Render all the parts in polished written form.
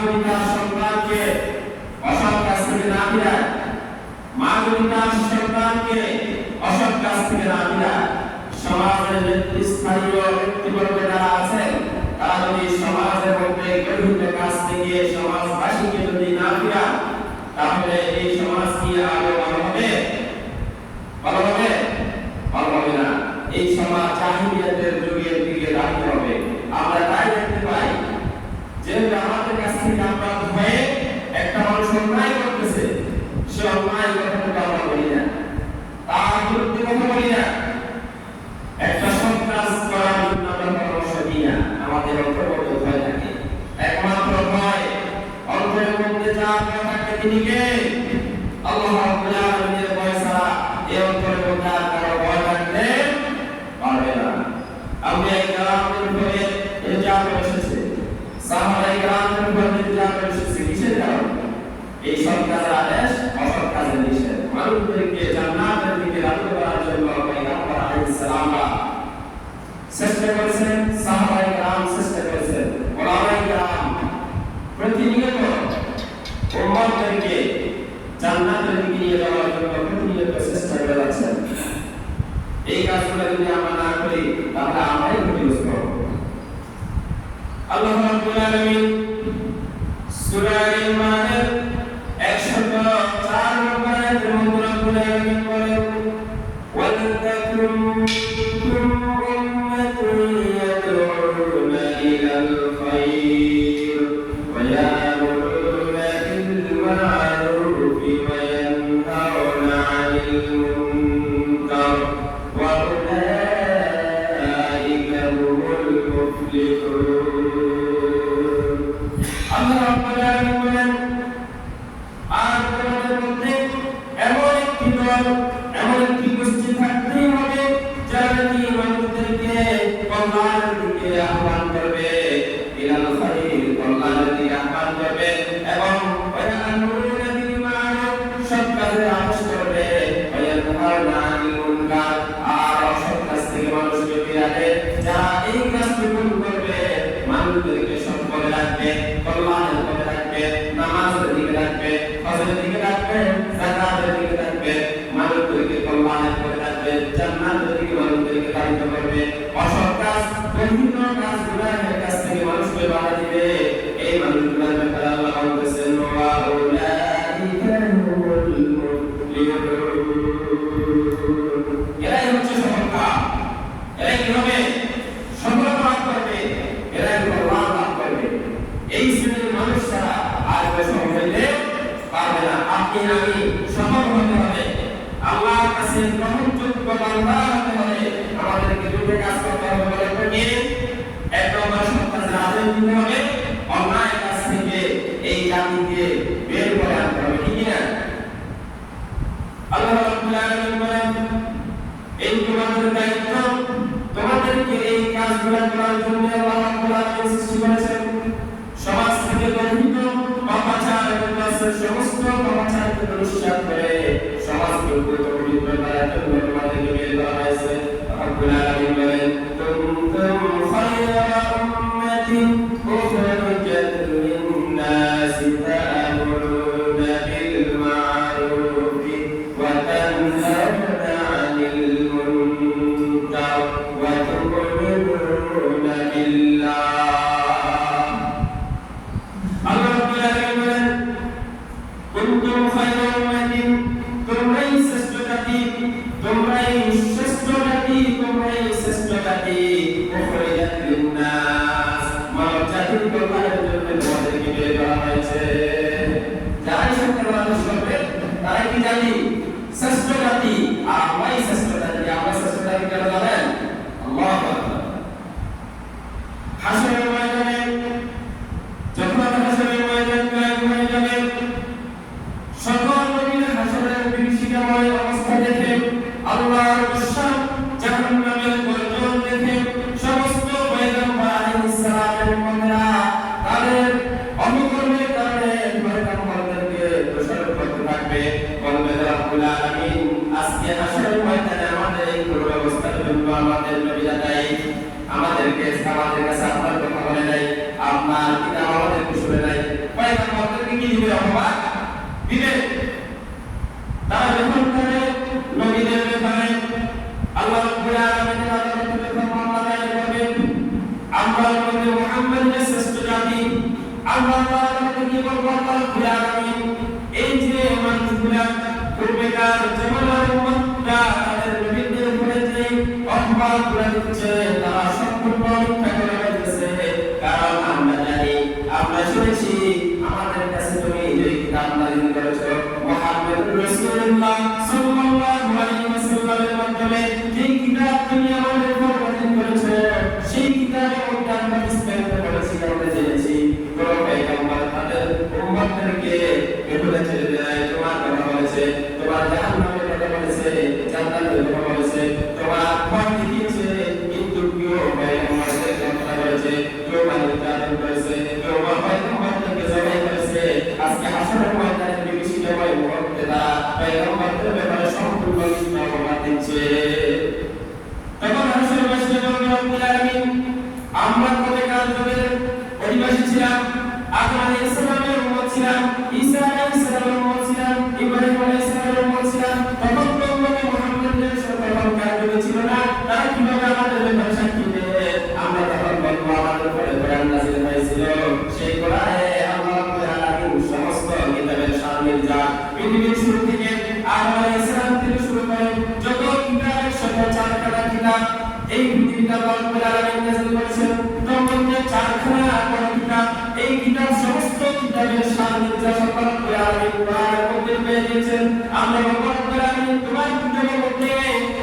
যদি তার সন্তানকে অসৎ কাজ থেকে না ফিরায়, মা যদি তার সন্তানকে অসৎ কাজ থেকে না ফিরায়, সমাজের স্থানীয় ব্যক্তিবর্গ যারা আছেন তারা যদি সমাজের মধ্যে গঠিত কাজ থেকে সমাজবাসীকে যদি না ফিরায়, তাহলে এই সমাজ কি আরো ভালো হবে? ভালো হবে? ভালো হবে না। এই সমাজ জাহিলিয়াতের যুগের দিকে ধাবিত হবে। আমরা তাই দেখতে পাই যে আমাদের কাছ থেকে আমরা ভয়ে একটা মানুষ অন্যায় করতেছে, সে অন্যায় কথাটা আমরা বলি না, তার বিরুদ্ধে কথা বলি না, একটা সন্ত্রাস করার জন্য আমরা পরামর্শ দিই না। আমাদের অন্তর্গত ভয় থাকে, একমাত্র ভয় অন্তরের মধ্যে যা ভয় থাকে তিনি কে? আল্লাহ রাব্বুল আলামিনের ভয় ছাড়া এই অন্তরের মধ্যে আর কারো ভয় থাকতে পারবে না। আম্বিয়া কিরামের উপরে নির্যাতন এসেছে, সাহাবায়ে কিরামের উপরে নির্যাতন এসেছে, কিসের কারণে? এই সৎ কাজের আদেশ, অসৎ কাজের নিষেধ। মানুষদেরকে জান্নাতের দিকে রাখতে করার জন্য পয়গম্বর আলাইহিস সালামরা চেষ্টা করেছেন, সাহাবায়ে কিরাম চেষ্টা করেছেন, ওলামায়ে কিরাম প্রতিনিয়ত উম্মতদেরকে জান্নাতের দিকে নিয়ে যাওয়ার জন্য প্রতিনিয়ত চেষ্টা করে যাচ্ছেন। এই কাজগুলো যদি আমরা না করি তাহলে আমরাই ক্ষতিগ্রস্ত হব। আল্লাহ রাব্বুল আলামিন সূরা ইমরানের 104 নম্বর আয়াতের মধ্যে রাব্বুল আলামিন বলেন, ওয়ালাতাকুম মিনকুম উম্মাতুন ইয়াদউনা ইলাল খায়র ওয়া ইয়ামুরুনা বিল মা'রুফি ওয়া ইয়ানহাউনা 'আনিল মুনকার ওয়া উলাইকা হুমুল মুফলিহুন। আল্লাহ রাব্বুল আলামিন বলেন, আর তোমাদের মধ্যে এমন একটি দল, এমন একটি গোষ্ঠী থাকতেই হবে যারা কি মানুষদেরকে কল্যাণের দিকে আহ্বান করবে, ইলাল খায়র, কল্যাণের দিকে আহ্বান করবে, এবং ওয়ায়ামুরুনা বিল মা'রুফ, সৎ কাজের আদেশ করবে, ওয়ায়ানহাউনা 'আনিল মুনকার, আর অসৎ কাজ থেকে মানুষকে ফিরাবে। যারা এই কাজটুকু করবে, মানুষদেরকে সৎ পথে রাখবে, কল্যাণের পথে রাখবে, নামাজের দিকে রাখবে, হজের দিকে রাখবে, যাকাতের দিকে রাখবে, মানুষদেরকে কল্যাণের পথে রাখবে, জান্নাতের দিকে মানুষদেরকে ধাবিত করবে, অসৎ কাজ, বিভিন্ন কাজ, গুনাহের কাজ থেকে মানুষকে বাধা দিবে। এই মানুষগুলোর ব্যাপারে আল্লাহ বলতেছেন, ওয়া উলাইকা হুমুল মুফলিহুন। এরাই হচ্ছে সফলকাম, এরাই কি হবে? সফলতা লাভ করবে, এরাই কল্যাণ লাভ করবে। এই শ্রেণীর মানুষ ছাড়া আর কেউ সফল হইতে পারবে না। আপনি আমি সফল হতে হবে, আল্লাহর কাছে গ্রহণযোগ্য বান্দা হতে হবে। আমাদেরকে দুটো কাজ করতে হবে বলে থাকি, এক নম্বর সৎ কাজের আদেশ দিতে হবে, অন্যায় কাজ থেকে এই জাতিকে বের করে আনতে হবে, ঠিক না? আল্লাহ রাব্বুল আলামিন বলেন, এই তোমাদের দায়িত্ব, তোমাদেরকে এই কাজগুলো করার জন্য আল্লাহ রাব্বুল আলামিন সৃষ্টি করেছেন। সমাজ থেকে গঠিত পাপাচার এবং সমস্ত পাপাচারকে পরিষ্কার করে সমাজকে পবিত্র করার জন্য তোমাদেরকে বের করা হয়েছে। রাব্বুল আলামিন বলেন, কুনতুম খায়রা উম্মাতিন উখরিজাত লিন-নাসি তা'মুরুনা বিল মা'রুফি ওয়া তানহাউনা 'আনিল মুনকার ওয়া তু'মিনুনা বিল্লাহ। আল্লাহ রাব্বুল আলামিন বলেন, কুনতুম খায়রা উম্মাতিন, তোমরাই শ্রেষ্ঠ জাতি, তোমরাই শ্রেষ্ঠ জাতি, তোমরাই শ্রেষ্ঠ জাতি, উখরিজাত লিন-নাস, মানব জাতির কল্যাণের জন্য তোমাদেরকে বের করা হয়েছে। যারাই সত্যের মানুষ হবে তারাই কি জাতি? শ্রেষ্ঠ জাতি। আর আমরাই শ্রেষ্ঠ জাতি। আমরা শ্রেষ্ঠ জাতি কেন জানেন? আল্লাহু আকবার। হাসরের ময়দানে যখন হাসরের ময়দান কায়েম হয়ে যাবে, সকল নবীরা হাসরের বিভীষিকাময় অবস্থা দেখে, আল্লাহর গুসা, জাহান্নামের গর্জন দেখে, সমস্ত পয়গম্বর আলাইহিস সালামের উম্মতরা তাদের অপকর্মের কারণে পয়গম্বরদেরকে দোষারোপ করতে থাকবে, বলবে, রাব্বুল আলামিন, আজকে হাসরের ময়দানে আমাদের এই দুরবস্থার জন্য আমাদের নবীরা দায়ী। আমাদের কাছে আপনার কথা বলে নাই, আপনার কিতাব আমাদেরকে শুনে নাই, দিবে অথবা দিবে। তারা যখন করে নবীদের ব্যাপারে আল্লাহ রাব্বুল আলামিনের আদালতে যখন মামলা দায়ের করবেন, আমরা বলবো মুহাম্মদের শ্রেষ্ঠ জাতি, আমরা আল্লাহকে কি বলবো? আল্লাহ রাব্বুল আলামিন এই যে মানুষগুলা পূর্বেকার জামানার উম্মতরা তাদের নবীদের উপরে যে অপমান করে দিচ্ছে, তারা সম্পূর্ণ মিথ্যা করে বলতেছে। কারণ আমরা জানি, আমরা শুনেছি, আমাদের কাছে তুমি যে কিতাব নাযিল করেছো মুহাম্মদুর রাসূলুল্লাহ সাল্লাল্লাহু আলাইহি ওয়াসাল্লামের মাধ্যমে যে কিতাব তুমি আমাদের উপর নাযিল করেছো, সেই কিতাবের মধ্যে আমরা বিস্তারিত পড়েছি, আমরা জেনেছি কোন পয়গম্বর তাদের উম্মতদেরকে এভাবে ছেড়ে দেয়, তোমার কথা বলেছে, তোমার জাহান্নামের কথা বলেছে, জান্নাতের কথা বলেছে, তোমার পথ দেখিয়েছে, কিন্তু কেউ পয়গম্বরদের কথা বলেছে, কেউ মানুষদের করেছে, কেউ পয়গম্বরদেরকে জবাই করেছে। আজকে হাসরের ময়দানে বেশি জবাই মুহূর্তে তারা পয়গম্বরদের ব্যাপারে সম্পূর্ণ মিথ্যা অপবাদ দিচ্ছে। তখন হাসরের ময়দানে রব্বুল আলামিন, আমরা কবেকার যুগের অধিবাসী ছিলাম, আদম আলাইহিস সালামের উম্মত ছিলাম, ঈসা আলাইহিস সালামের উম্মত ছিলাম, ইব্রাহিম আলাইহিস সালামের উম্মত ছিলাম, তখন তো উম্মতে মুহাম্মদের সরকার যুগে ছিল না। তারা কিভাবে আমাদের ব্যাপারে সাক্ষী দেবে? আমরা তখন বলবো আমাদের উপরে কোরআন নাযিল হয়েছিল, সেই কোরআনে আল্লাহ রাব্বুল আলামিন সমস্ত কিতাবের শামিল যা পৃথিবীর শুরু থেকে আদম আলাইহিস সালাম থেকে শুরু করে যত কিতাবের সাথে চারখানা কিতাব এই পৃথিবীতে আল্লাহ রাব্বুল আলামিন নাযিল করেছেন, তার মধ্যে চারখানা বড় কিতাব, এই কিতাব সমস্ত কিতাবের শামিল যা আল্লাহ রাব্বুল আলামিন কোরআনের মধ্যে পেয়ে দিয়েছেন। আমরা আল্লাহ রাব্বুল আলামিন তোমার কিতাবের মধ্যে,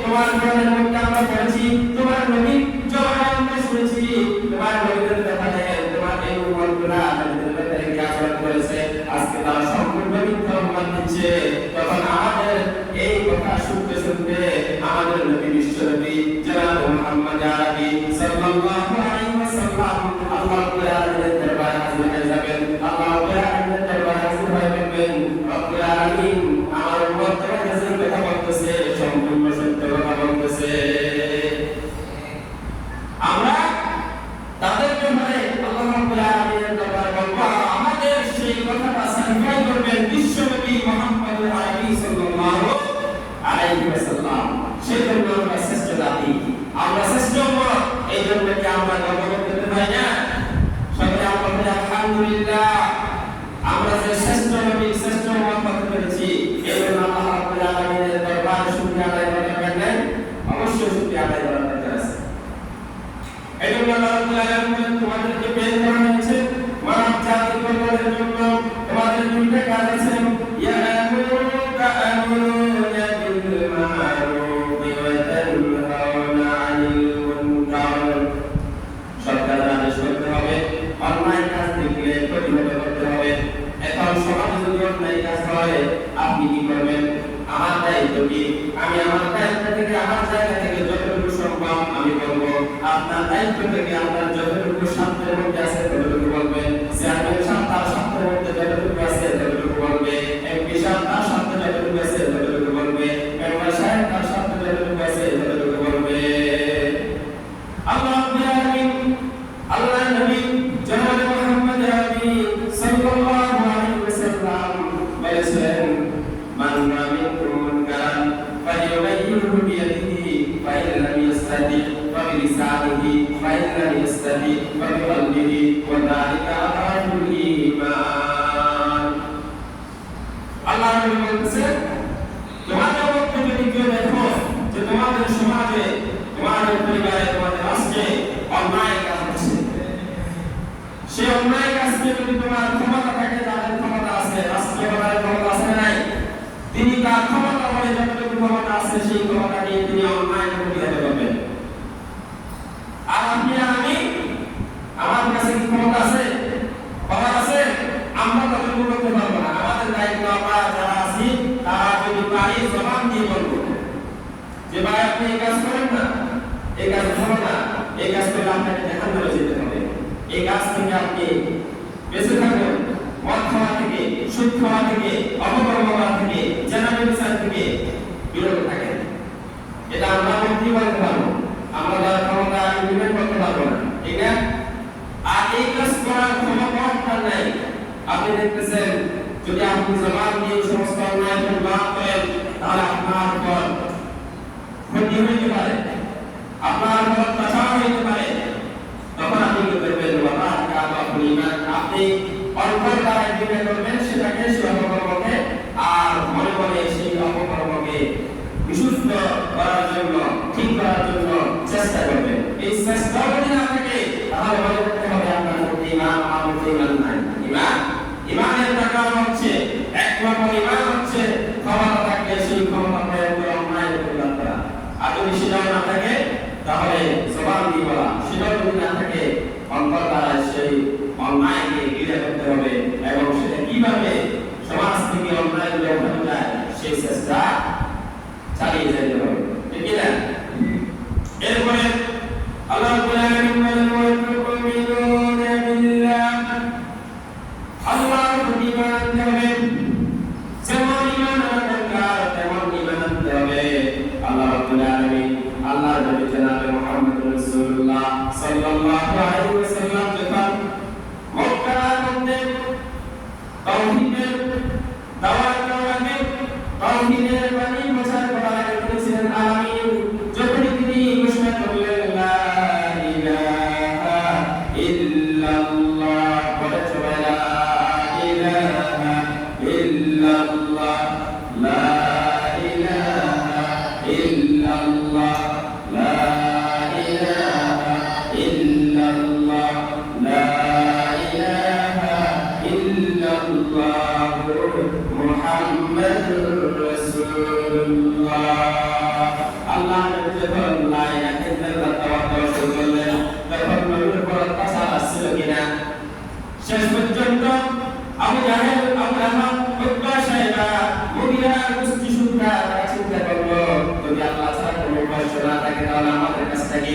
তোমার কোরআনের মধ্যে আমরা পড়েছি, তোমার নবী জবানে আমরা শুনেছি, তোমার নবীদের ব্যাপারে তোমার এই উম্মতগুলা তাদের ব্যাপারে কি আচরণ করেছে, আজকে তারা সম্পূর্ণ মিথ্যা অপবাদ দিচ্ছে। তখন আমাদের এই কথা শুনতে শুনতে আমাদের নবী বিশ্বনবী জনাব মুহাম্মদ আরবি সাল্লাল্লাহু আলাইহি ওয়াসাল্লাম আল্লাহ রাব্বুল আলামিনের দরবারে হাজির হয়ে যাবেন। আল্লাহ রাব্বুল আলামিনের দরবারে হাজির হয়ে বলবেন, রব্বুল আলামিন আমার উম্মত তোমার কাছে কথা বলতেছে, সম্পূর্ণ সত্য কথা বলতেছে। আমরা তাদের ব্যাপারে আল্লাহ রাব্বুল আলামিনের দরবারে বলবো, আমাদের সেই কথাটা সার্টিফাই করবেন বিশ্বনবী মুহাম্মদ আরবি সাল্লাল্লাহু আলাইহি ওয়াসাল্লাম। সেই জন্য আমরা শ্রেষ্ঠ জাতি, আমরা শ্রেষ্ঠ উম্মত, এই জন্য কি আমরা গর্ব করতে পারি না? সবাই আমরা বলি আলহামদুলিল্লাহ, আমরা যে শ্রেষ্ঠ নবী শ্রেষ্ঠ উম্মত হতে পেরেছি, এই জন্য আল্লাহ রাব্বুল আলামিনের দরবারে শুকরিয়া আদায় করা দরকার, অবশ্যই শুকরিয়া আদায় করা দরকার আছে। এই জন্য আল্লাহ রাব্বুল আলামিন তোমাদেরকে প্রেরণ করা হয়েছে মানব জাতির কল্যাণের জন্য। তোমাদের দুইটা কাজ আছে, ইয়ামুরুকা আমরুনা বিল মা'রুফ ওয়া তানহাউনা আনিল মুনকার। সরকার আদেশ করতে হবে, অন্যায় কাজ দেখলে প্রতিহত করতে হবে। এখন সমাজে যদি অন্যায় কাজ হয়, আপনি কি করবেন? আমার দায়িত্ব কি? আমি আমার দায়িত্ব থেকে, আমার জায়গা থেকে যতটুকু সম্ভব আমি বলবো। আপনার দায়িত্ব থেকে আপনার যতটুকু সাধ্যের মধ্যে আছে ততটুকু বলবেন। চেয়ারম্যান সাহেব তার সাধ্যের মধ্যে যতটুকু আছে ততটুকু বলবে, এমপি সাহেব তার সাধ্যে যতটুকু আছে ততটুকু বলবে, মেম্বার সাহেব তার সাধ্যে যতটুকু আছে ততটুকু বলবে। আল্লাহ রাব্বুল আলামিন, আল্লাহর নবী জনাব মুহাম্মদ আরবি সাল্লাল্লাহু আলাইহি ওয়াসাল্লাম বলেছেন, মান রাআ মিনকুম মুনকারান ফালিয়ুগাইয়িরহু বিয়াদিহি ফাইন লাম ইয়াস্তাতি ফাবিলিসানিহি ফাইন লাম ইয়াস্তাতি ফাবিকলবিহি ওয়া যালিকা আযফুল ঈমান। আল্লাহ নবী বলেছেন, তোমাদের মধ্যে যদি কেউ দেখো যে তোমাদের সমাজে, তোমাদের পরিবারে, তোমাদের রাষ্ট্রে অন্যায় কাজ হচ্ছে, সেই অন্যায় কাজকে যদি তোমার ক্ষমতা থাকে, যাদের ক্ষমতা আছে, রাষ্ট্রীয় ক্ষমতা আছে নাই, তিনি তার ক্ষমতা বলে যতটুকু ক্ষমতা আছে সেই ক্ষমতা নিয়ে তিনি অন্যায় প্রতিহত করবেন। আর আপনি আমি, আমার কাছে কি ক্ষমতা আছে? ক্ষমতা আছে, আমরা ততটুকু করতে পারবো না। আমাদের দায়িত্ব, আমরা যারা আছি তারা যদি পারি জবান দিয়ে বলবো যে ভাই আপনি এই কাজ করেন না, এই কাজ করো না, এই কাজ করলে আপনাকে জাহান্নামে যেতে হবে, এই কাজ থেকে আপনি বেঁচে থাকুন, মদ খাওয়া থেকে, সুদ খাওয়া থেকে, অপকর্ম করা থেকে, জেনাবে বিচার থেকে বিরত থাকেন। এটা আমরা বলতে পারবো, আমরা যারা ক্ষমতা ইমপ্লিমেন্ট করতে পারবো না, ঠিক না? আর এই কাজ করার ক্ষমতা আপনার নাই। আপনি দেখতেছেন যদি আপনি জবান দিয়ে সমস্ত অন্যায় প্রতিবাদ করেন তাহলে আপনার উপর ক্ষতি হইতে পারে, আপনার উপর অত্যাচার হইতে পারে। তখন আপনি কি করবেন? আপনি অন্তর দ্বারা যেটা করবেন সেটাকে সে অপকর্মকে আর মনে মনে সেই অপকর্মকে বিশুদ্ধ করার জন্য, ঠিক করার জন্য চেষ্টা করবেন। এই চেষ্টা যদি না থাকে তাহলে মনে করতে হবে আপনার মধ্যে ঈমান, আমার মধ্যে ঈমান নাই। ঈমানের প্রকার হচ্ছে একমাত্র ঈমান হচ্ছে ক্ষমতা থাকলে সেই ক্ষমতা প্রয়োগ করে অন্যায় প্রতিবাদ করা। আর যদি সেটাও না থাকে তাহলে জবান দিয়ে বলা, সেটাও যদি না থাকে অন্তর দ্বারা সেই অন্যায়কে ঘৃণা করতে হবে এবং সেটা কিভাবে সমাজ থেকে অন্যায়গুলো হয়ে যায় সেই চেষ্টা চালিয়ে যেতে হবে। ঠিক না? এরপরে আল্লাহ রাব্বুল আলামিন বলেন ওয়া তু'মিনুনা বিল্লাহ, আল্লাহর প্রতি ঈমান আনতে হবে। যেমন ঈমান আনা দরকার তেমন ঈমান আনতে হবে। আল্লাহ রাব্বুল আলামিন আল্লাহর নবী জনাব মুহাম্মদ রাসূলুল্লাহ সাল্লাল্লাহু আলাইহি ওয়াসাল্লাম যখন মক্কার মধ্যে তাওহীদের দাওয়াত দেওয়াকে তাওহীদের বাণী প্রচার করার আগে বলেছিলেন আমিন। যখন তিনি ঘোষণা করলেন লা ইলাহা ইল্লাল্লাহ, বলে সবাই লা ইলাহা ইল্লাল্লাহ, লা ইলাহা ইল্লাল্লাহ, লা ইলাহা ইল্লাল্লাহ, লা ইলাহা ইল্লাল্লাহ মুহাম্মাদুর রাসূলুল্লাহ। আল্লাহ নবী যখন লা ইলাহা ইল্লাল্লাহ তাওয়াক্কুল শুরু করলেন তখন নবীর উপর অত্যাচার আসছিল কিনা? শেষ পর্যন্ত আবু জাহেল, আবু লাহাব, উতবা সাহেবা, মুগিরা কুস্তি শুনতা তারা চিন্তা করলো যদি আল্লাহ ছাড়া কোনো উপাস্য না থাকে তাহলে আমাদের কাছ থেকে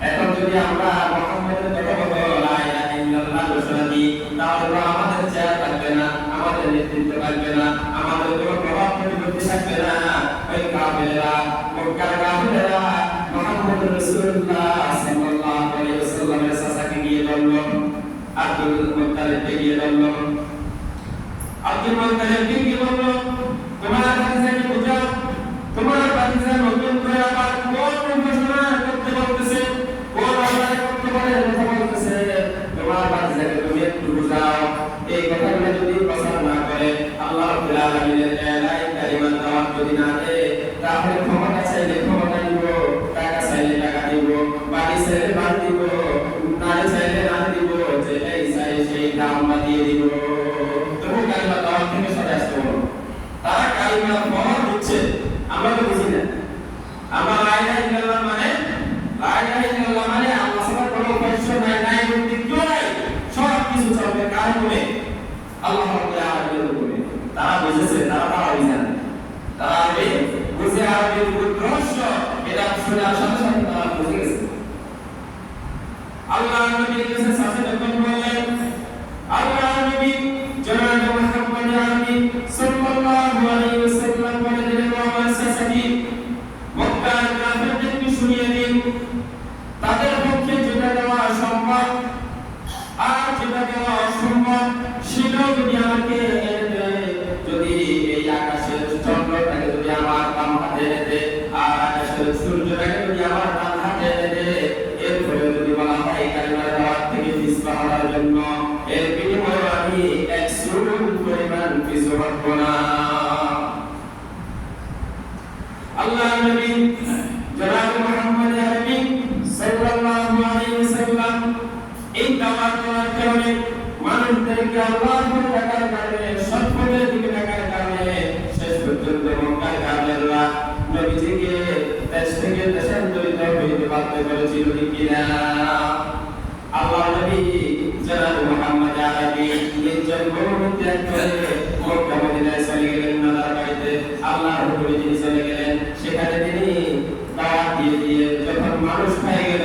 এখন যদি আমরা মুহাম্মাদের কথা বলবো লা ইলাহা ইল্লাল্লাহ ঘোষণা দিই তাহলে তো আমাদের চেয়ার থাকবে না, আমাদের নেতৃত্ব থাকবে না, আমাদের কোনো প্রভাব প্রতিপত্তি থাকবে না। ওই কাফেররা, মক্কার কাফেররা মুহাম্মদ রাসূলুল্লাহ সাল্লাল্লাহু আলাইহি ওয়াসাল্লামের চাচাকে গিয়ে বলল, আব্দুল মুত্তালিবকে গিয়ে বলল, আব্দুল মুত্তালিবকে গিয়ে বলল তোমার ভাতিজাকে বুঝাও, তোমার ভাতিজা নতুন করে আবার কোন ঘোষণা করতে বলতেছে, কোন অন্যায় করতে বলে কথা বলতেছে, তোমার ভাতিজাকে তুমি একটু বুঝাও। এই কথাগুলো যদি প্রচার না করে আল্লাহ রাব্বুল আলামিনের এলাই কালিমা দাওয়াত যদি না দেয় তাহলে ক্ষমতা চাইলে ক্ষমতা দিব, টাকা চাইলে টাকা দিব, বাড়ি চাইলে বাড়ি দিব, নারী চাইলে নারী দিব, যেটাই চাই সেই দাম দিয়ে দিব। তবু কালিমা দাওয়াত থেকে সরে আসতে বলো। তারা কালিমা বহর দিচ্ছে, আমরা তো বুঝি না। আমরা লা ইলাহা ইল্লাল্লাহ মানে লা ইলাহা ইল্লাল্লাহ মানে আল্লাহ ছাড়া কোনো উপাস্য নাই, নাই বলতে কেউ নাই, সব কিছু চলবে কার উপরে? আল্লাহ রাব্বুল আলামিনের উপরে। তারা বুঝেছে, তারা আরবি জানে, তারা আরবি বুঝে, আরবির রহস্য এটা শোনার সাথে সাথে তারা বুঝে গেছে। আল্লাহ নবীর কাছে সাথে যখন বললেন, আল্লাহ নবী জনাব মুহাম্মদ আরবি সাল্লাল্লাহু আলাইহি ওয়াসাল্লাম বলে দিলেন আমার সাথী মক্কার কাফেরদেরকে শুনিয়ে দিন তাদের পক্ষে যেটা দেওয়া সম্ভব আর যেটা দেওয়া অসম্ভব সেটাও যদি আমাকে এনে দেয়। যদি এই আকাশের চন্দ্রটাকে যদি আমার বাম হাতে এনে দেয় আর আকাশের সূর্যটাকে যদি আমার ডান হাতে এনে দেয়, এরপরে যদি বলা হয় কালিমার দাওয়াত থেকে পিছপা হওয়ার জন্য এর বিনিময়ে আমি 100 পরিমাণ পিছু হটবো না। আল্লাহ নবী জনাব মুহাম্মদ আরবি সাল্লাল্লাহু আলাইহি ওয়াসাল্লাম এই দাওয়াত দেওয়ার কারণে মানুষদেরকে আল্লাহর দিকে ডাকার কারণে, সৎপথের দিকে ডাকার কারণে শেষ পর্যন্ত মক্কার কাফেররা নবীজিকে দেশ থেকে দেশান্তরিত হইতে বাধ্য করেছিল কিনা? আল্লাহ নবী জনাব মুহাম্মদ আরবি এই জন্মভূমি ত্যাগ করে মক্কা মদিনায় চলে গেলেন, নানার বাড়িতে আল্লাহর হুকুমে তিনি চলে গেলেন। সেখানে তিনি দাওয়াত দিয়ে যখন মানুষ হয়ে গেল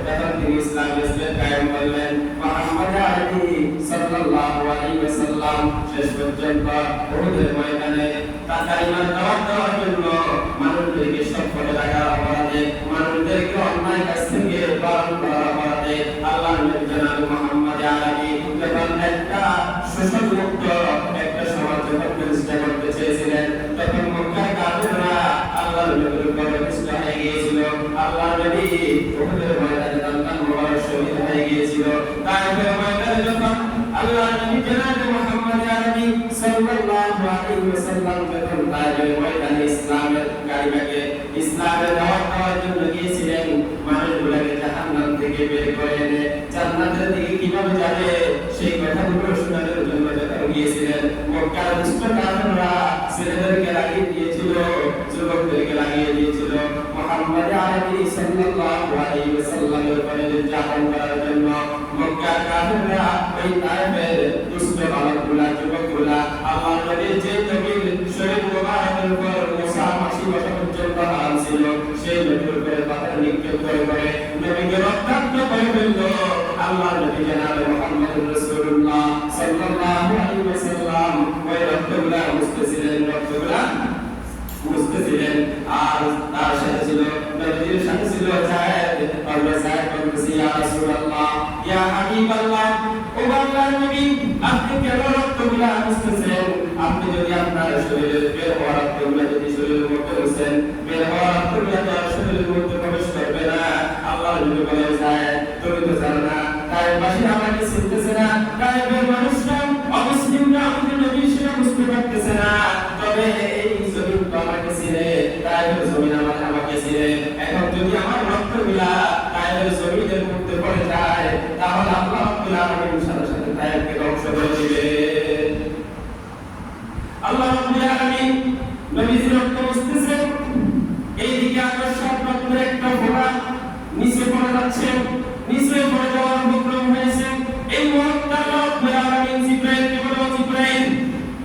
তখন তিনি ইসলাম কায়েম করলেন। মুহাম্মদ আরবি সাল্লাল্লাহু আলাইহি ওয়াসাল্লাম শেষ পর্যন্ত উহুদের ময়দানে তার কালিমার দাওয়াত দেওয়ার জন্য মানুষদেরকে সৎপথে রাখার অপরাধে, মানুষদেরকে অন্যায় কাজ থেকে বারণ করার অপরাধে আল্লাহর নবী জনাব মুহাম্মদ আরবি যখন একটা শোষণমুক্ত, একটা উহুদের ময়দানে দান মোবারক শহীদ হয়ে গিয়েছিল। তায়েফের ময়দানে যখন আল্লাহর নবী জনাব মুহাম্মদ আরবি সাল্লাল্লাহু আলাইহি ওয়াসাল্লাম যখন তায়েফের ময়দানে ইসলামের দাওয়াত দেওয়ার জন্য গিয়েছিলেন, মানুষগুলোকে জাহান্নাম থেকে বের করে এনে জান্নাতের দিকে কিভাবে যাবে সেই কথাগুলো শোনানোর জন্য যখন গিয়েছিলেন, মক্কার দুষ্ট কাফেররা ছেলেদেরকে লাগিয়ে দিয়েছিল, যুবকদেরকে লাগিয়ে দিয়েছিল মুহাম্মদ আরবি সাল্লাল্লাহু আলাইহি ওয়াসাল্লামের উপরে নির্যাতন করার জন্য। মক্কার কাফেররা ওই তায়েফের দুষ্ট বালকগুলা, যুবকগুলা আল্লাহর নবীর যে নবীর শরীর মোবারকের উপর মুসা মাসি বসা পর্যন্ত হারাম ছিল, সেই নবীর উপরে পাথর নিক্ষেপ করে নবীকে রক্তাক্ত করে ফেলল। আল্লাহর নবী জনাব মুহাম্মদুর রাসূলুল্লাহ সাল্লাল্লাহু আলাইহি ওয়াসাল্লাম ওই রক্তগুলা মুছতেছিলেন, আর তার সাথে ছিল নবীর সাথে ছিল যায়েদ। আল্লাহ যায়েদ বলতেছে, ইয়া রাসূলুল্লাহ, ইয়া হাবিবাল্লাহ, ও আল্লাহর নবী, আপনি কেন রক্তগুলা মুছতেছেন? আপনি যদি আপনার শরীরের বের হওয়া রক্তগুলা যদি শরীরের মধ্যে মুছেন, বের হওয়া রক্তগুলা তো শরীরের মধ্যে প্রবেশ করবে না। আল্লাহর নবী বলে, যায়েদ, তুমি তো জানো না তায়েফবাসীরা আমাকে চিনতেছে না, তায়েফের মানুষরা অমুসলিমরা আমাদের নবীর সেটা বুঝতে পারতেছে না, তবে এই জমিন তো আমাকে চিনে, তায়েফের জমিন আমাকে চিনে। এখন যদি আমার রক্তগুলা তায়েফের জমিনের মধ্যে পড়ে যায়, তাহলে আল্লাহ রাব্বুল আলামিন সাথে সাথে তায়েফকে ধ্বংস করে দিবে। আল্লাহ রাব্বুল আলামিন নবীর রক্ত মুছতেছেন, এইদিকে আকাশের রক্তের একটা ফোঁটা নিচে পড়ে যাচ্ছে, নিচে পড়ে যাওয়ার উপক্রম হয়েছে। এই মুহূর্তে আল্লাহ রাব্বুল আলামিন জিবরাইলকে বলল,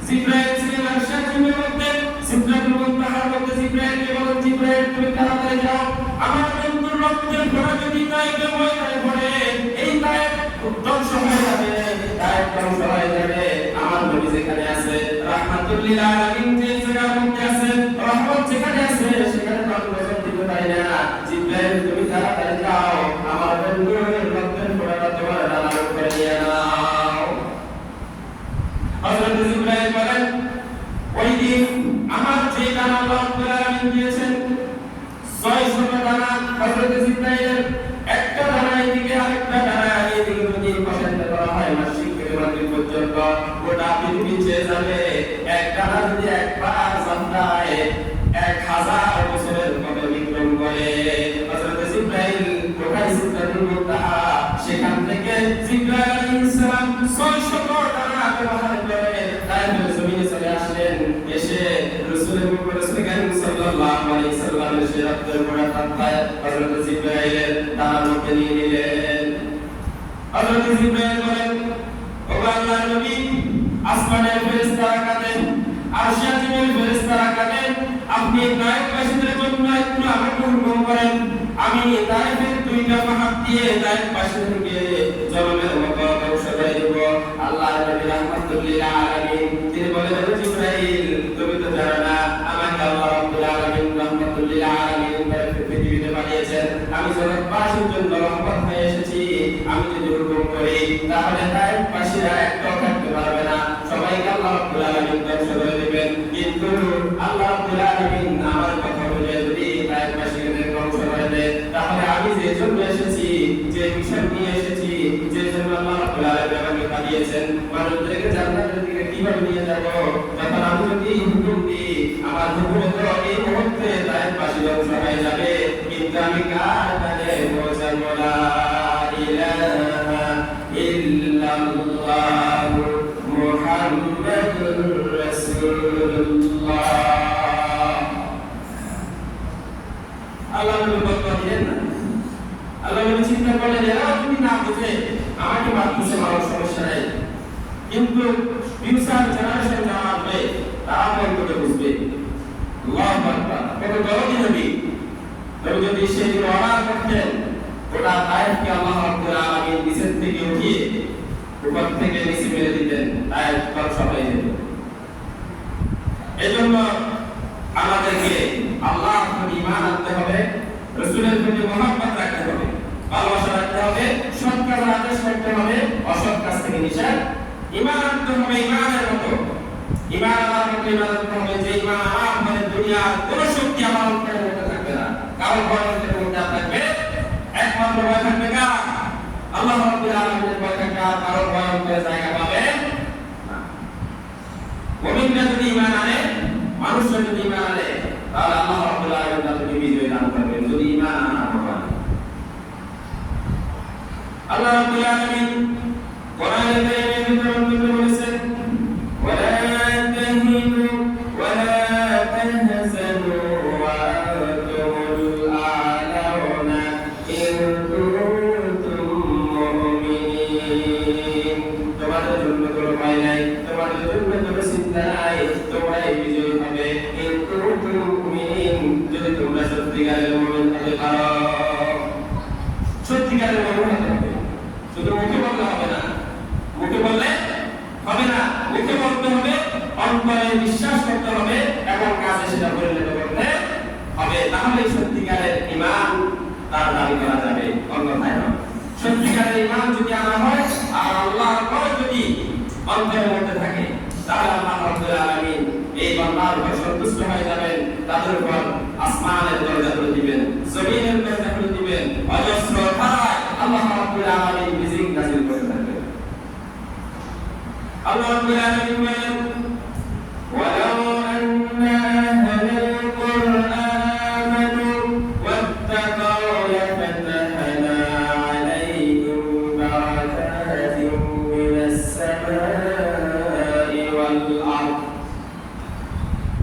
জিবরাইল ছিলেন আরশের জমিনের মধ্যে, সিদরাতুল মুনতাহার মধ্যে। জিবরাইলকে বলল, জিবরাইল, তুমি তাড়াতাড়ি যাও, আমার বন্ধুর রক্তের ফোঁটা যদি তায়েফের ময়দানে পড়ে, এই তায়েফ ধ্বংস হয়ে যাবে, তায়েফ ধ্বংস হয়ে যাবে। আমার নবী যেখানে আছে, রাহমাতুল লিল আলামিন যে জায়গার মধ্যে আছে, রহমত যেখানে আছে, সেখানে তো আমি বসে দিতে পারি না। জিবরাইল, তুমি তাড়াতাড়ি যাও, আমার বন্ধুর রক্তের ফোঁটাটা তোমার ডানার উপরে নিয়ে নাও। হযরত জিবরাইল বলেন, ওই দিন আমার যে ডানা আল্লাহ রাব্বুল আলামিন দিয়েছেন 600 ডানা, হযরত জিবরাইলের একটা ডানা এদিকে আরেকটা ডানা এদিকে যদি পছন্দ করা হয় মাসিক থেকে মাসিক পর্যন্ত গোটা পৃথিবী ছেয়ে যাবে। এক ডানা যদি একবার জান্নাতে 1000 বছরের মতো বিক্রম করে। হযরত জিবরাইল কোথায় সিদরাতুল মুনতাহা, সেখান থেকে জিবরাইল আলাইহিস সালাম 600 ডানা ব্যবহার করে তায়েফের জমিনে চলে আসলেন। এসে রাসূলের মুখে রাসূল সাল্লাল্লাহু আলাইহি সাল্লামের সেই রক্তের ফোঁটা তাৎক্ষণিক হযরত জিবরাইলের ডানার মধ্যে নিয়ে নিলেন। হযরত জিবরাইল বলেন, ও আল্লাহর নবী, আসমানের ফেরেশতারা কাঁদেন, আরশে আজিমের ফেরেশতারা কাঁদেন, আপনি তায়েফবাসীদের জন্য একটু আমাকে হুকুম করেন, আমি তায়েফের দুইটা পাহাড় দিয়ে তায়েফবাসীদেরকে জলমের মতো ধ্বংস করে দেব। আল্লাহর নবী রাহমাতুল লিল আলামিন তিনি বলেন, ও জিবরাইল, তুমি তো জানো না আমাকে আল্লাহ রাব্বুল আলামিন রাহমাতুল লিল আলামিন পৃথিবীতে পাঠিয়েছেন, আমি জগৎবাসীর জন্য রহমত হয়ে এসেছি। আমি যদি হুকুম করি তাহলে তায়েফবাসীরা একটাও থাকতে পারবে না, সবাইকে আল্লাহ রাব্বুল আলামিন ধ্বংস করে দিবেন। কিন্তু আল্লাহ রাব্বুল আলামিন আমার কথা বলে যদি তায়েফবাসীদের ধ্বংস করে দেয়, তাহলে আমি যে জন্য এসেছি, যে মিশন নিয়ে এসেছি, যে জন্য আল্লাহ রাব্বুল আলামিন আমাকে পাঠিয়েছেন, মানুষদেরকে জান্নাতের দিকে কিভাবে নিয়ে যাব, যখন আমি যদি হুকুম দিই, আমার হুকুমে তো এই মুহূর্তে তায়েফবাসী ধ্বংস হয়ে যাবে, কিন্তু আমি কার কাছে পৌঁছাবো? লা ইলাহা ইল্লাল্লাহু মুহাম্মাদুর রাসূলুল্লাহ। আল্লাহ নবী বলেন না, আল্লাহ নবী চিন্তা করলেন, এরা যদি না বুঝে আমাকে মারতেছে, মানুষ সমস্যা নেই, কিন্তু ফিউচার জেনারেশন যারা আসবে তারা বলতে বুঝবে। আল্লাহু আকবার, কত দরদি নবী। নবী যদি সেদিন অর্ডার করতেন, গোটা তায়েফকে আল্লাহ রাব্বুল আলামিন নিচের থেকে উঠিয়ে উপর থেকে নিচে মেরে দিতেন, তায়েফ ধ্বংস হয়ে যেত। এজন্য আমাদেরকে আল্লাহর প্রতি ঈমান আনতে হবে, রাসূলের প্রতি মহব্বত রাখতে হবে, ভালোবাসা রাখতে হবে, সৎ কাজ আদেশ করতে হবে, অসৎ কাজ থেকে নিষেধ। ঈমান আনতে হবে ঈমানের মতো, ঈমান আনার মতো ঈমান আনতে হবে যে ঈমান আমার দুনিয়ার কোনো শক্তি আমার অন্তরের মধ্যে থাকবে না, কারো ঘরের মধ্যে থাকবে। একমাত্র ভয় থাকবে কার? আল্লাহ রাব্বুল আলামিনের ভয় থাকবে, আর কারো ভয় অন্তরে জায়গা পাবে না। মুমিনরা যদি ঈমান আনে, মানুষরা যদি ঈমান আনে, তাহলে আল্লাহ রাব্বুল আলামিন তাদেরকে বিজয় দান করবেন। যদি ঈমান আনা হয়, আল্লাহ রাব্বুল আলামিন কোরআনে কারীমের ভিতরে বলেছেন, ওয়ালা তাহিনু ওয়ালা তাহজানু ওয়া আনতুমুল আ'লাউনা ইন কুনতুম মুমিনিন। তোমাদের জন্য কোনো ভয় নাই, তোমাদের জন্য কোনো চিন্তা নাই, তোমরাই বিজয়ী হবে। ইন কুনতুম মুমিনিন, যদি তোমরা সত্যিকারের মুমিন হতে পারো। সত্যিকারের মুমিন হতে হবে, শুধু মুখে বললে হবে না। মুখে বললে হবে না, মুখে বলতে হবে, অন্তরে বিশ্বাস করতে হবে এবং কাজে সেটা পরিণত করতে হবে। তাহলে সত্যিকারের ঈমান তার দাবি করা যাবে, অন্যথায় নয়। সত্যিকারের ঈমান যদি আনা হয় আর আল্লাহর ভয় যদি অন্তরের মধ্যে থাকে, তাহলে আল্লাহ রাব্বুল আলামিন এই বান্দার উপর সন্তুষ্ট হয়ে যাবেন। তাদের উপর আসমানের দরজা খুলে দিবেন, জমিনের দরজা খুলে দিবেন, অজস্র ধারায় আল্লাহ রাব্বুল আলামিন রিজিক নাযিল করে থাকবেন। আল্লাহ রাব্বুল আলামিন বলেন, ওয়ালাউ আন্না আহলাল কুরআন আমানু ওয়াত্তাকাউ লাফাতাহনা আলাইহিম বারাকাতিন মিনাস সামাই ওয়াল আরদ।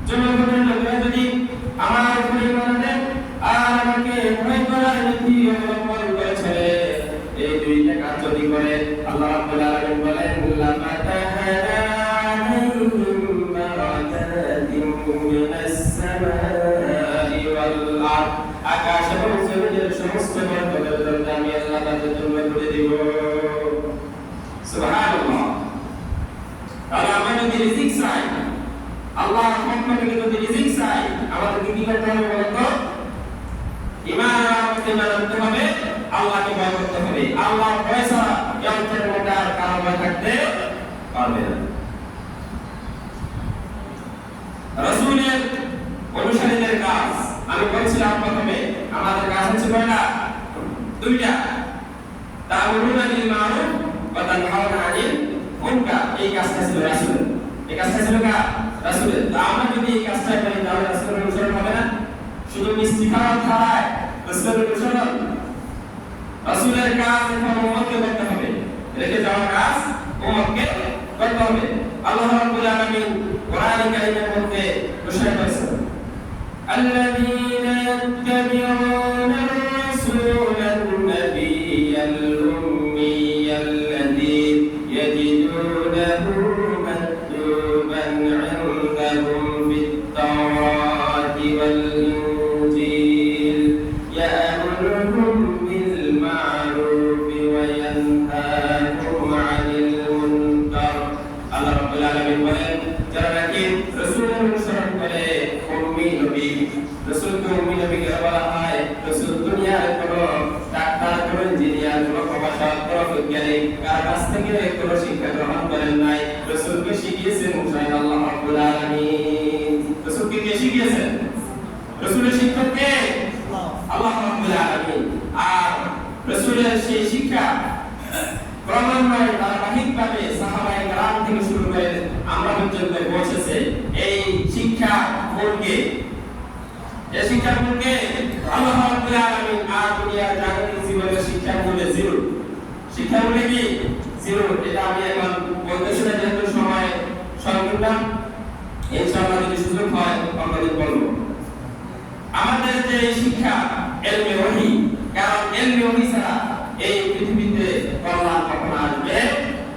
জনগণের লোকেরা যদি আমার উপর ঈমান আনে আর আমাকে ভয় করার নীতি অবলম্বন করেছে, এই দুইটা কাজ যদি করে, আল্লাহ রাব্বুল আলামিন বলেন, লাফাতাহনা আলাইহিম বারাকাতিন মিনাস সামাই ওয়াল আরদ। আকাশ এবং জমিনের সমস্ত বরকতের দরজা আমি আল্লাহ তাদের জন্য খুলে দেব। সুবহানাল্লাহ। তাহলে আমরা যদি রিজিক চাই, আল্লাহর পক্ষ থেকে যদি রিজিক চাই, আমাদেরকে কি করতে হবে বলতো? ঈমান আনতে হবে, আল্লাহকে ভয় করতে হবে। আল্লাহর ভয় ছাড়া অন্তরের মধ্যে আর কারো ভয় থাকতে পারবে না। রাসূলের অনুসারীদের কাজ আমি বলছিলাম প্রথমে, আমাদের কাজ হচ্ছে কয়টা? দুইটা। তা'মুরুনা বিল মা'রুফ ওয়া তানহাউনা আনিল মুনকার। এই কাজটা ছিল রাসূলের। এই কাজটা ছিল কার? রাসূলের। তা আমরা যদি এই কাজটা করি, তাহলে রাসূলের অনুসরণ হবে না? শুধু মিষ্টি খাওয়ার ছাড়াই রাসূলের অনুসরণ? রাসূলের কাজ এখন উম্মতকে করতে হবে, রেখে যাওয়ার কাজ উম্মতকে করতে হবে। আল্লাহ রাব্বুল আলামিন কোরআনে কারীমের মধ্যে ঘোষণা করেছেন, আল্লাযীনা ইয়াত্তাবিউনা আর-রাসূলান নাবিয়্যাল উম্মিয়্যাল্লাযী ইয়াজিদুনাহু মাকতুবান 'ইনদাহুম ফিত-তাওরাতি ওয়াল-ইনজীল ইয়া'মুরুহুম বিল-মা'রুফি ওয়া ইয়ানহাহুম 'আনিল মুনকার। আল্লাহ রাব্বুল আলামিন বলেন, যারা নাকি রাসূলের অনুসরণ করে, উম্মি নবী, রাসূলকে উম্মি নবী কেন বলা হয়? রাসূল দুনিয়ার কোনো ডাক্তার, কোনো ইঞ্জিনিয়ার, কোনো প্রভাষক, কোনো বৈজ্ঞানিক কার কাছ থেকে কোনো শিক্ষা গ্রহণ করেন নাই। রাসূলকে শিখিয়েছেন স্বয়ং আল্লাহ রাব্বুল আলামিন। রাসূলকে কে শিখিয়েছেন? রাসূলের শিক্ষক কে? আল্লাহ রাব্বুল আলামিন। আর রাসূলের সেই শিক্ষা ক্রমান্বয়ে ধারাবাহিকভাবে সাহাবায়ে কেরাম থেকে শুরু করে আমরা পর্যন্ত পৌঁছেছে। এই শিক্ষা মূলকে, এই শিক্ষা মূলকে আল্লাহ রাব্বুল আলামিন। আর দুনিয়ার জাগতিক জীবনের শিক্ষা মূলে জিরো। শিক্ষা মূলে কি? জিরো। এটা আমি এখন বলতেছি না, যেহেতু সময় সংকীর্ণ, ইনশাআল্লাহ যদি সুযোগ হয় অন্যদিন বলবো। আমাদের যে শিক্ষা ইলমে ওহী, কারণ ইলমে ওহী ছাড়া এই পৃথিবীতে কল্যাণ কখনো আসবে?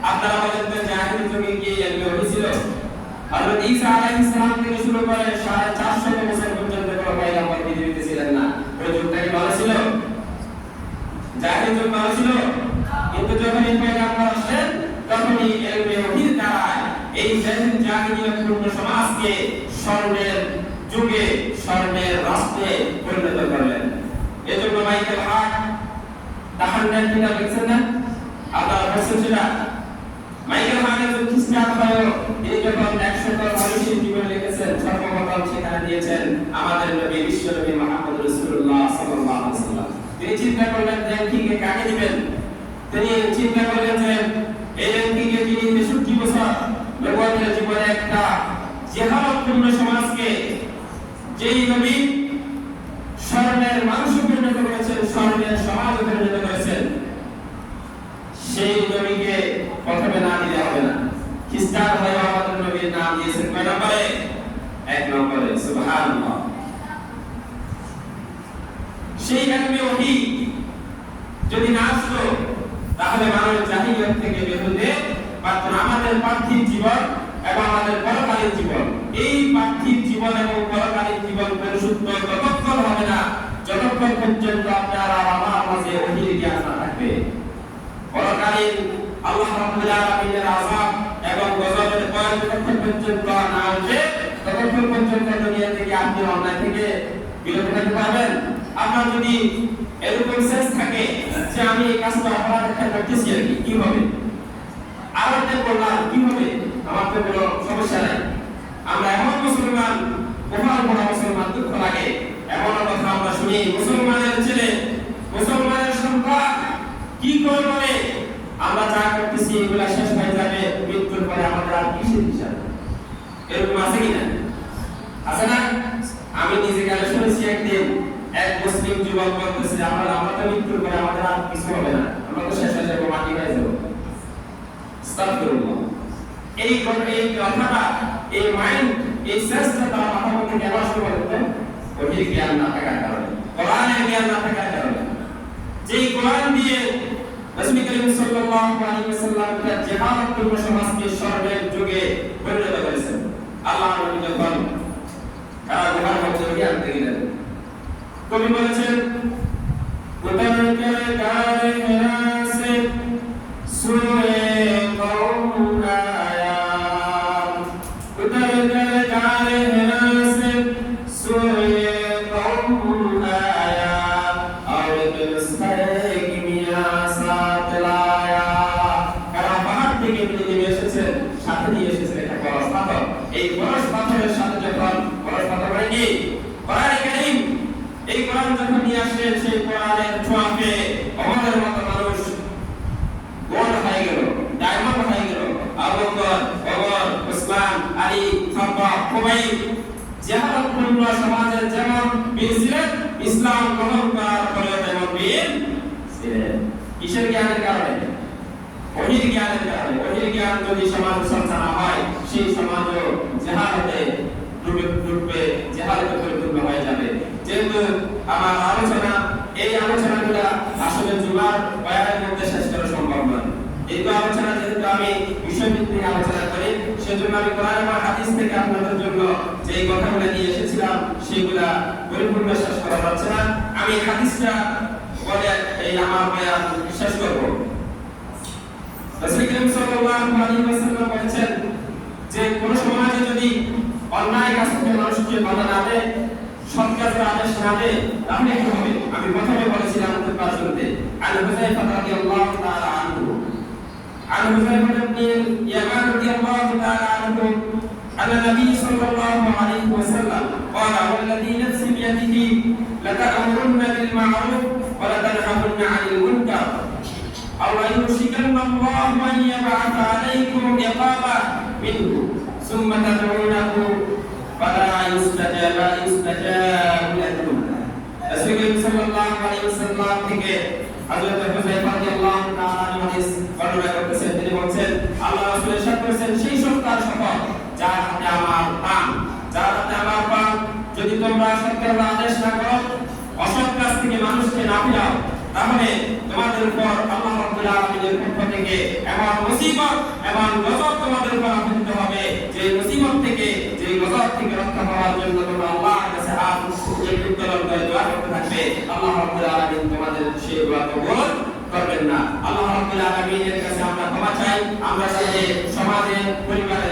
আপনারা বলেন তো, জাহিলি যুগে কি ইলমে ওহী ছিল? হযরত ঈসা আলাইহিস সালাম থেকে শুরু করে 450 বছর পর্যন্ত কোনো পয়গম্বর পৃথিবীতে ছিলেন না। ওই যুগটা কি ভালো ছিল? জাহিলি যুগ ভালো ছিল? কিন্তু যখন এই পয়গম্বর আসেন, তখনই ইলমে ওহীর দ্বারা এই জাহিলিয়াতপূর্ণ সমাজকে স্বর্ণের যুগে, স্বর্ণের রাষ্ট্রে পরিণত করলেন। এজন্য মাইকেল হার্ট তাহান্নার কিতাব লিখছেন না? আপনারা পড়ছেন সেটা? মাইকেল হার্ট একজন খ্রিস্টান হয়েও তিনি যখন 100 মানুষের জীবন লিখেছেন, সর্বপ্রথম সেখানে দিয়েছেন আমাদের নবী, বিশ্ব নবী মুহাম্মদ রাসূলুল্লাহ সাল্লাল্লাহু আলাইহি ওয়াসাল্লাম। তিনি চিন্তা করলেন র্যাঙ্কিং এ কাকে দিবেন। তিনি চিন্তা করলেন যে এই র্যাঙ্কিং এ তিনি 63 বছর নবুয়তের জীবনে একটা জিহাদপূর্ণ সমাজকে যেই নবী স্বর্ণের মানুষ পরিণত করেছেন, স্বর্ণের সমাজ পরিণত করেছেন, সেই নবীকে প্রথমে না দিলে হবে না। খ্রিস্টান হয়ে আমাদের নবীর নাম দিয়েছেন কয় নম্বরে? 1 নম্বরে। সুবহানাল্লাহ। সেই কারণে ওহী যদি না আসতো তাহলে মানুষ জাহিলিয়ত থেকে বের হতে পারত না। আমাদের পার্থিব জীবন এবং আমাদের পরকালীন জীবন, এই পার্থিব জীবন এবং পরকালীন জীবন পরিশুদ্ধ ততক্ষণ হবে না যতক্ষণ পর্যন্ত আপনার আর আমার মাঝে ওহীর জ্ঞান না থাকবে। পরকালীন আল্লাহ রাব্বুল আলামিনের আযাব এবং গজবের ভয় যতক্ষণ পর্যন্ত না আসবে ততক্ষণ পর্যন্ত দুনিয়া থেকে আপনি অন্যায় থেকে বিরত থাকতে পারবেন। আপনার যদি এরকম সেন্স থাকে যে আমি এই কাজটা অপরাধ একটা করতেছি আর কি হবে, আর একটা করলাম কি হবে, আমার তো কোনো সমস্যা নাই। আমরা এমন মুসলমান, কোথাও কোনো মুসলমান দুঃখ লাগে এমন কথা আমরা শুনি, মুসলমানের ছেলে, মুসলমানের সন্তান কি করে বলে আমরা যা করতেছি এগুলা শেষ হয়ে যাবে, মৃত্যুর পরে আমাদের আর কিসের হিসাব? এরকম আছে কিনা? আছে না? আমি নিজে কালে শুনেছি একদিন এক মুসলিম যুবক বলতেছে আমরা তো মৃত্যুর পরে আমাদের আর কিছু হবে না, আমরা তো শেষ হয়ে যাবো, মাটি হয়ে যাবো। আস্তাগফিরুল্লাহ। এই কথাটা, এই মাইন্ড, এই সেন্সটা তার মাথার মধ্যে কেন আসলো বলতো? ওহীর জ্ঞান না থাকার কারণে, কোরআনের জ্ঞান না থাকার কারণে। যেই কোরআন দিয়ে রাসূল করিম সাল্লাল্লাহু আলাইহি ওয়াসাল্লাম তার জিহাদপূর্ণ সমাজকে স্বর্ণের যুগে পরিণত করেছেন। আল্লাহ নবী যখন কারাগার মধ্যে জ্ঞান দিলেন, কবি বলেছেন উতর করে গায়ে মেরাসে সুরে কওম আয়া, উতর করে গায়ে মেরাসে সুরে কওম আয়া, আর কিসে কি মিয়া সাথ লায়া। কারা পাহাড় থেকে নেমে এসেছেন, সাথে নিয়ে এসেছেন একটা বড় পাথর। এই বড় পাথরের সাথে যখন বড় পাথর মানে কি কোরআন কারীম, এই কোরআন যখন নিয়ে আসলেন সেই কোরআনের ছোঁয়াকে আমাদের মতো মানুষ গোল হয়ে গেল, ডায়মন্ড হয়ে গেল। আবু বকর, ওমর, উসমান, আলী, খাব্বা, খুবাইব জিহাদপূর্ণ সমাজের যেমন বীর ছিলেন, ইসলাম গ্রহণ করার পরে তেমন বীর ছিলেন। কিসের জ্ঞানের কারণে? ওহীর জ্ঞানের কারণে। ওহীর জ্ঞান যদি সমাজ চর্চা না হয় সেই সমাজও জিহাদে ডুববে, জিহাদে পরিপূর্ণ হয়ে যাবে। যেহেতু আমার আলোচনা, এই আলোচনাগুলো আসলে জুমার বয়ানের মধ্যে শেষ করা সম্ভব নয়। এই আলোচনা যেহেতু আমি বিষয়ভিত্তিক আলোচনা করি, সেজন্য আমি কোরআন এবং হাদিস থেকে আপনাদের জন্য যে কথাগুলো নিয়ে এসেছিলাম সেগুলা পরিপূর্ণ শেষ করা যাচ্ছে না। আমি হাদিসটা বলে এই আমার বয়ান শেষ করব। রাসূল করিম সাল্লাল্লাহু আলাইহি ওয়াসাল্লাম বলেছেন যে কোন সমাজে যদি অন্যায় কাজ থেকে মানুষকে বাধা না দেয়, সৎ কাজের আদেশ না দেয়, তাহলে কি হবে? আমি প্রথমে বলেছিলাম আমাদের পাঁচজনতে আন হুযায়ফা রাদিয়াল্লাহু তাআলা আনহু, আন হুযায়ফা ইবনে ইয়ামান রাদিয়াল্লাহু তাআলা আনহু আন নবী সাল্লাল্লাহু আলাইহি ওয়াসাল্লাম قال والذي نفسي بيده لتأمرن بالمعروف ولتنهون عن المنكر أو يوشكن الله أن يبعث عليكم عقابا منه ثم تدعونه فلا يستجاب لكم। রাসূল সাল্লাল্লাহু আলাইহি ওয়াসাল্লাম থেকে হযরত হুযায়ফা রাদিয়াল্লাহু তাআলা হাদিস বর্ণনা করতেছেন, তিনি বলেন আল্লাহ রাসূল ইরশাদ করেছেন সেই সত্তার শপথ যার হাতে আমার প্রাণ, যার হাতে আমার প্রাণ, যদি তোমরা সত্যের আদেশ না করো, অসৎ কাজ থেকে মানুষকে না ফিরাও, তাহলে তোমাদের উপর আল্লাহ রাব্বুল আলামিনের পক্ষ থেকে এমন মুসিবত এবং গজব তোমাদের উপর আপতিত হবে, যে মুসিবত থেকে, যে গজব থেকে রক্ষা পাওয়ার জন্য তোমরা আল্লাহর কাছে হাত উত্তোলন করে দোয়া করতে থাকবে। আল্লাহ রাব্বুল আলামিন তোমাদের সেই দোয়া কবুল করবেন না। আল্লাহ রাব্বুল আলামিনের কাছে আমরা ক্ষমা চাই, আমরা যাতে সমাজে, পরিবারে